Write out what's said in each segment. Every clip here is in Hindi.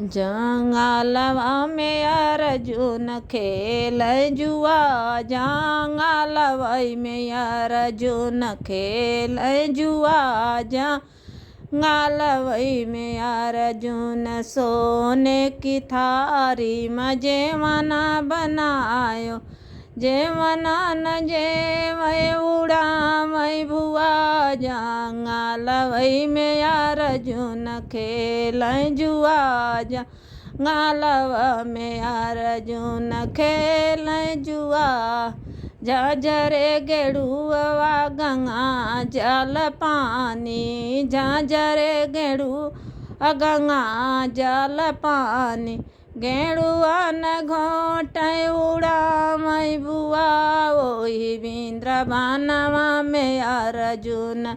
जंगलवा में अर्जुन खेल जुआ, जंगलवा में अर्जुन खेल जुआ, जंगलवा में अर्जुन सोने की थारी में जेवना बनायो, जेवना न जेवै उड़ा मैं भुआ, जंगलवा में अर्जुन खेल जुआ, जंगलवा में अर्जुन खेल जुआ। झाझरे गेड़ुआ गंगा जल पानी, झाझरे गेड़ुआ गंगा जल पानी, गेड़ुआ न घोट उड़ा मैं बुआ, वही बिंद्रवनवा में अर्जुन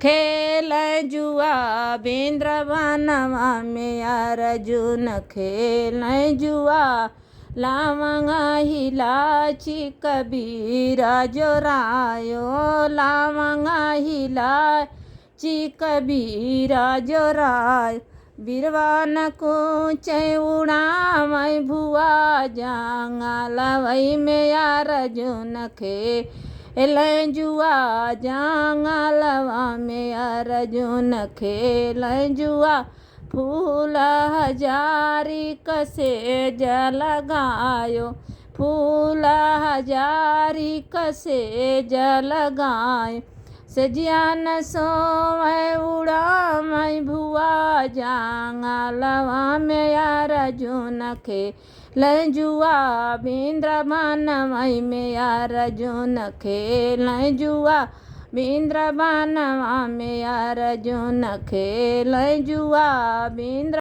खेल जुआ, बिंद्रवनवा में अर्जुन खेल जुआ। लावंगा हिलाची कबीरा जोरायो, लावंगा हिलाची कबीरा जोराय, बिरवान को उड़ा मैं भुआ, जंगलवा में अर्जुन खेल जुआ, जंगलवा में अर्जुन खेल जुआ। फूल हजारी कसे जलगायो, फूल हजारी कसे जलगायो, सजियान सोवै उड़ा मैं भुआ, जंगलवा में अर्जुन खेल जुआ, बिंद्रवनवा में अर्जुन खेल जुआ, बिंद्रवनवा में अर्जुन खेल जुआ।